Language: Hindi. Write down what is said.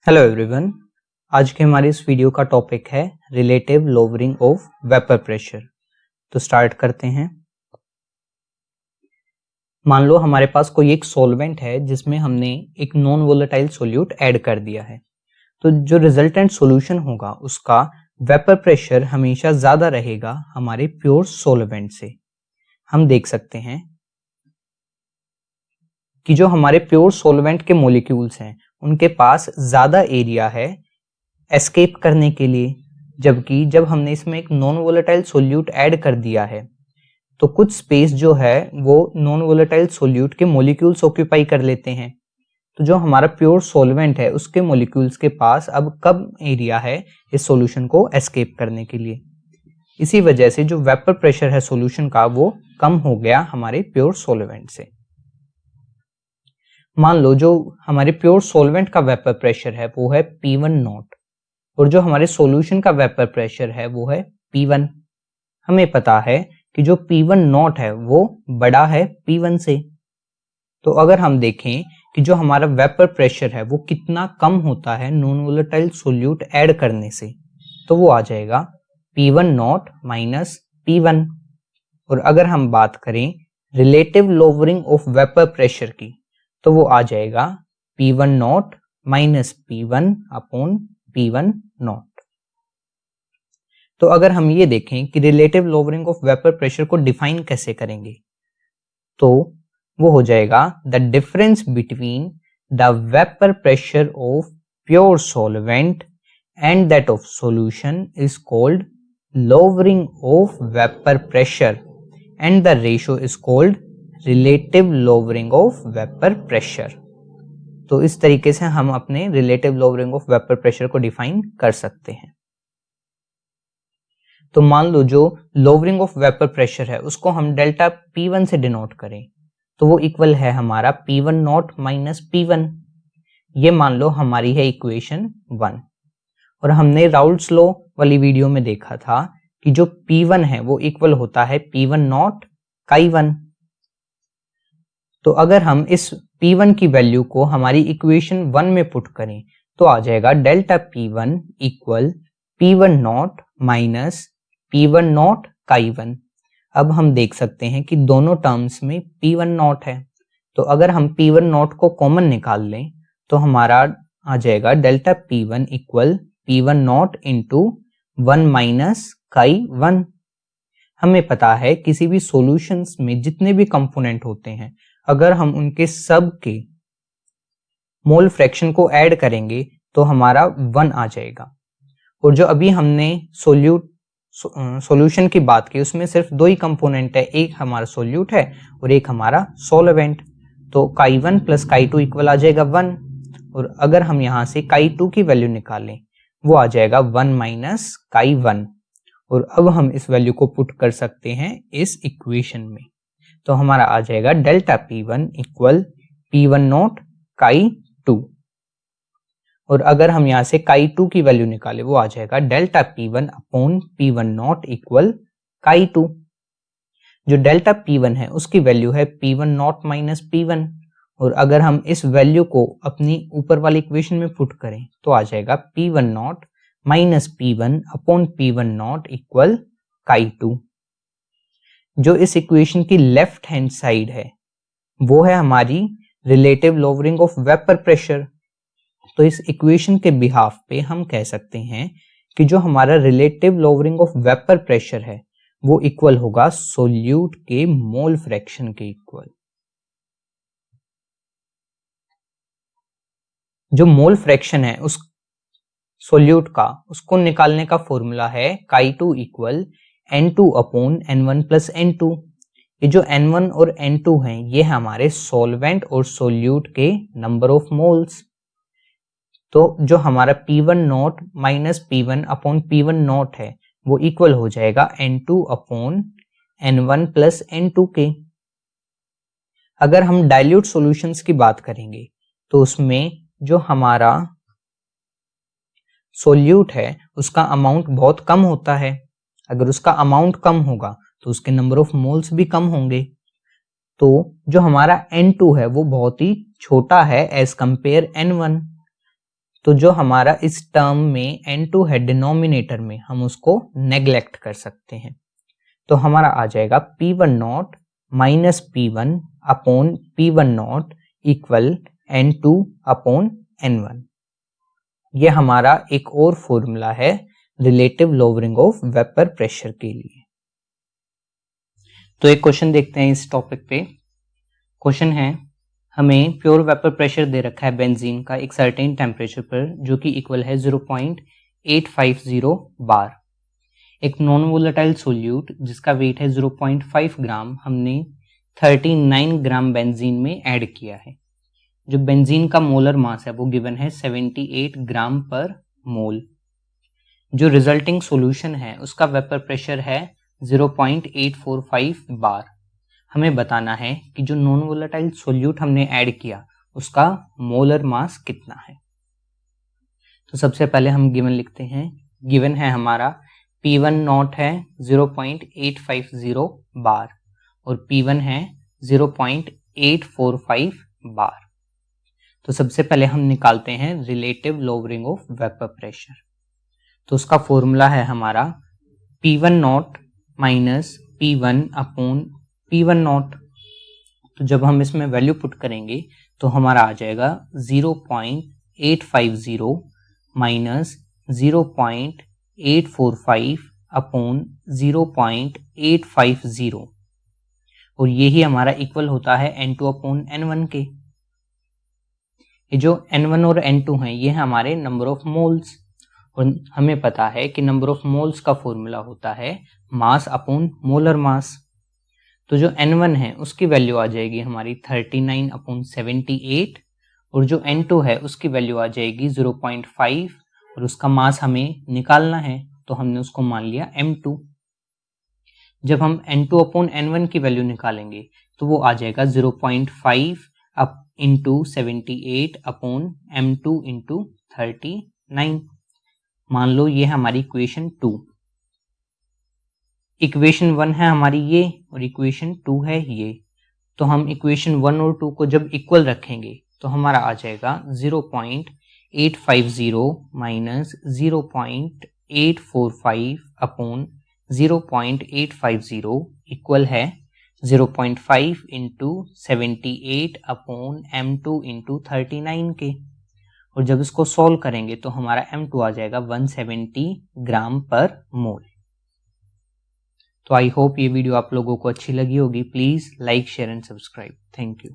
Hello everyone. आज के हमारे इस वीडियो का टॉपिक है relative lowering of vapour pressure. तो स्टार्ट करते हैं। मान लो हमारे पास कोई एक सॉल्वेंट है जिसमें हमने एक नॉन वोलेटाइल सॉल्यूट ऐड कर दिया है। तो जो रिजल्टेंट सॉल्यूशन होगा उसका वेपर प्रेशर हमेशा ज्यादा रहेगा हमारे प्योर सॉल्वेंट से। हम देख सकते हैं कि जो हमारे प्योर सॉल्वेंट के मॉलिक्यूल्स हैं उनके पास ज्यादा एरिया है एस्केप करने के लिए, जबकि जब हमने इसमें एक नॉन वोलेटाइल सोल्यूट ऐड कर दिया है तो कुछ स्पेस जो है वो नॉन वोलेटाइल सोल्यूट के मॉलिक्यूल्स ऑक्यूपाई कर लेते हैं। तो जो हमारा प्योर सॉल्वेंट है उसके मॉलिक्यूल्स के पास अब कम एरिया है इस सॉल्यूशन को एस्केप करने के लिए। इसी वजह से जो वेपर प्रेशर है सॉल्यूशन का वो कम हो गया हमारे प्योर सॉल्वेंट से। मान लो जो हमारे प्योर सॉल्वेंट का वेपर प्रेशर है वो है P1 नॉट और जो हमारे सॉल्यूशन का वेपर प्रेशर है वो है P1। हमें पता है कि जो P1 नॉट है वो बड़ा है P1 से। तो अगर हम देखें कि जो हमारा वेपर प्रेशर है वो कितना कम होता है नॉन वोलेटाइल सॉल्यूट ऐड करने से, तो वो आ जाएगा P1 नॉट माइनस P1। और अगर हम बात करें relative lowering of vapour pressure की तो वो आ जाएगा P1 not minus P1 upon P1 not. तो अगर हम ये देखें कि relative lowering of vapour pressure को डिफाइन कैसे करेंगे तो वो हो जाएगा the difference between the vapour pressure of pure solvent and that of solution is called lowering of vapour pressure and the ratio is called relative lowering of vapour pressure. तो इस तरीके से हम अपने relative lowering of vapour pressure को डिफाइन कर सकते हैं। तो मान लो जो लोअरिंग ऑफ वेपर प्रेशर है उसको हम डेल्टा P1 से डिनोट करें तो वो इक्वल है हमारा P1 नॉट माइनस P1। ये मान लो हमारी है इक्वेशन 1। और हमने राउल्ट्स लॉ वाली वीडियो में देखा था कि जो P1 है वो इक्वल होता है P1 नॉट Chi1। तो अगर हम इस P1 की वैल्यू को हमारी इक्वेशन 1 में पुट करें तो आ जाएगा delta P1 equal P1 not minus P1 not Chi1। अब हम देख सकते हैं कि दोनों टर्म्स में P1 नॉट है, तो अगर हम P1 नॉट को कॉमन निकाल लें तो हमारा आ जाएगा delta P1 equal P1 not into 1 minus Chi1। हमें पता है किसी भी सॉल्यूशंस में जितने भी कंपोनेंट होते हैं अगर हम उनके सब के मोल फ्रैक्शन को ऐड करेंगे तो हमारा 1 आ जाएगा। और जो अभी हमने सॉल्यूशन की बात की उसमें सिर्फ दो ही कंपोनेंट है, एक हमारा सॉल्यूट है और एक हमारा सॉल्वेंट। तो Chi1 प्लस Chi2 इक्वल आ जाएगा 1। और अगर हम यहाँ से Chi2 की वैल्यू निकालें वो आ जाएगा 1 माइनस Chi1। और अब हम इस वैल्यू को पुट कर सकते हैं इस इक्वेशन में, तो हमारा आ जाएगा delta P1 equal P1 not Chi2। और अगर हम यहाँ से Chi2 की वैल्यू निकाले वो आ जाएगा delta P1 upon P1 not equal Chi2। जो डेल्टा P1 है उसकी वैल्यू है P1 नॉट माइनस P1। और अगर हम इस वैल्यू को अपनी ऊपर वाली इक्वेशन में पुट करें तो आ जाएगा P1 not minus P1 upon P1 not equal Chi2। जो इस इक्वेशन की लेफ्ट हैंड साइड है वो है हमारी relative lowering of vapour pressure. तो इस इक्वेशन के बिहाफ पे हम कह सकते हैं कि जो हमारा relative lowering of vapour pressure है वो इक्वल होगा सोल्यूट के मोल फ्रैक्शन के इक्वल। जो मोल फ्रैक्शन है उस सोल्यूट का उसको निकालने का फॉर्मूला है Chi2 equal N2 upon N1 plus N2। ये जो N1 और N2 हैं ये हमारे सॉल्वेंट और सोल्यूट के नंबर ऑफ मोल्स। तो जो हमारा P1 not minus P1 upon P1 not है वो इक्वल हो जाएगा N2 upon N1 plus N2 के। अगर हम डाइल्यूट सॉल्यूशंस की बात करेंगे तो उसमें जो हमारा सोल्यूट है उसका अमाउंट बहुत कम होता है। अगर उसका अमाउंट कम होगा तो उसके नंबर ऑफ मोल्स भी कम होंगे। तो जो हमारा N2 है वो बहुत ही छोटा है एज कंपेयर N1। तो जो हमारा इस टर्म में N2 है डिनोमिनेटर में, हम उसको नेग्लेक्ट कर सकते हैं। तो हमारा आ जाएगा P1 not minus P1 upon P1 not equal N2 upon N1। ये हमारा एक और फॉर्मूला है relative lowering of vapour pressure के लिए। तो एक क्वेश्चन देखते हैं इस टॉपिक पे। क्वेश्चन है, हमें प्योर वेपर प्रेशर दे रखा है बेंजीन का एक सर्टेन टेम्परेचर पर, जो कि इक्वल है 0.850 बार। एक नॉन वोलेटाइल सोल्यूट जिसका वेट है 0.5 ग्राम हमने 39 ग्राम बेंजीन में ऐड किया है। जो बेंजीन का मोलर मास है वो गिवन है 78 ग्राम पर मोल। जो रिजल्टिंग सॉल्यूशन है उसका वेपर प्रेशर है 0.845 बार। हमें बताना है कि जो नॉन वोलेटाइल सोल्यूट हमने ऐड किया उसका मोलर मास कितना है। तो सबसे पहले हम गिवन लिखते हैं। गिवन है हमारा P1 नॉट है 0.850 बार और P1 है 0.845 बार। तो सबसे पहले हम निकालते हैं relative lowering of vapour pressure. तो उसका फॉर्मूला है हमारा P1 not minus P1 upon P1 not. तो जब हम इसमें वैल्यू पुट करेंगे तो हमारा आ जाएगा 0.850 माइनस 0.845 अपॉन 0.850 और यही हमारा इक्वल होता है N2 अपॉन N1 के। ये जो N1 और N2 हैं ये हमारे नंबर ऑफ मोल्स, और हमें पता है कि नंबर ऑफ मोल्स का फॉर्मूला होता है मास अपॉन मोलर मास। तो जो N1 है उसकी वैल्यू आ जाएगी हमारी 39 अपॉन 78 और जो N2 है उसकी वैल्यू आ जाएगी 0.5 और उसका मास हमें निकालना है तो हमने उसको मान लिया M2। जब हम N2 अपॉन N1 की वैल्यू निकालेंगे तो वो आ जाएगा 0.5 up into 78 upon M2 into 39। मान लो ये हमारी इक्वेशन 2। इक्वेशन 1 है हमारी ये और इक्वेशन 2 है ये। तो हम इक्वेशन 1 और 2 को जब इक्वल रखेंगे तो हमारा आ जाएगा 0.850 माइनस 0.845 अपॉन 0.850 इक्वल है 0.5 इंटू 78 अपॉन M2 इंटू 39 के। और जब इसको सॉल्व करेंगे तो हमारा M2 आ जाएगा 170 ग्राम पर मोल। तो आई होप ये वीडियो आप लोगों को अच्छी लगी होगी। Please like, share and subscribe. Thank you.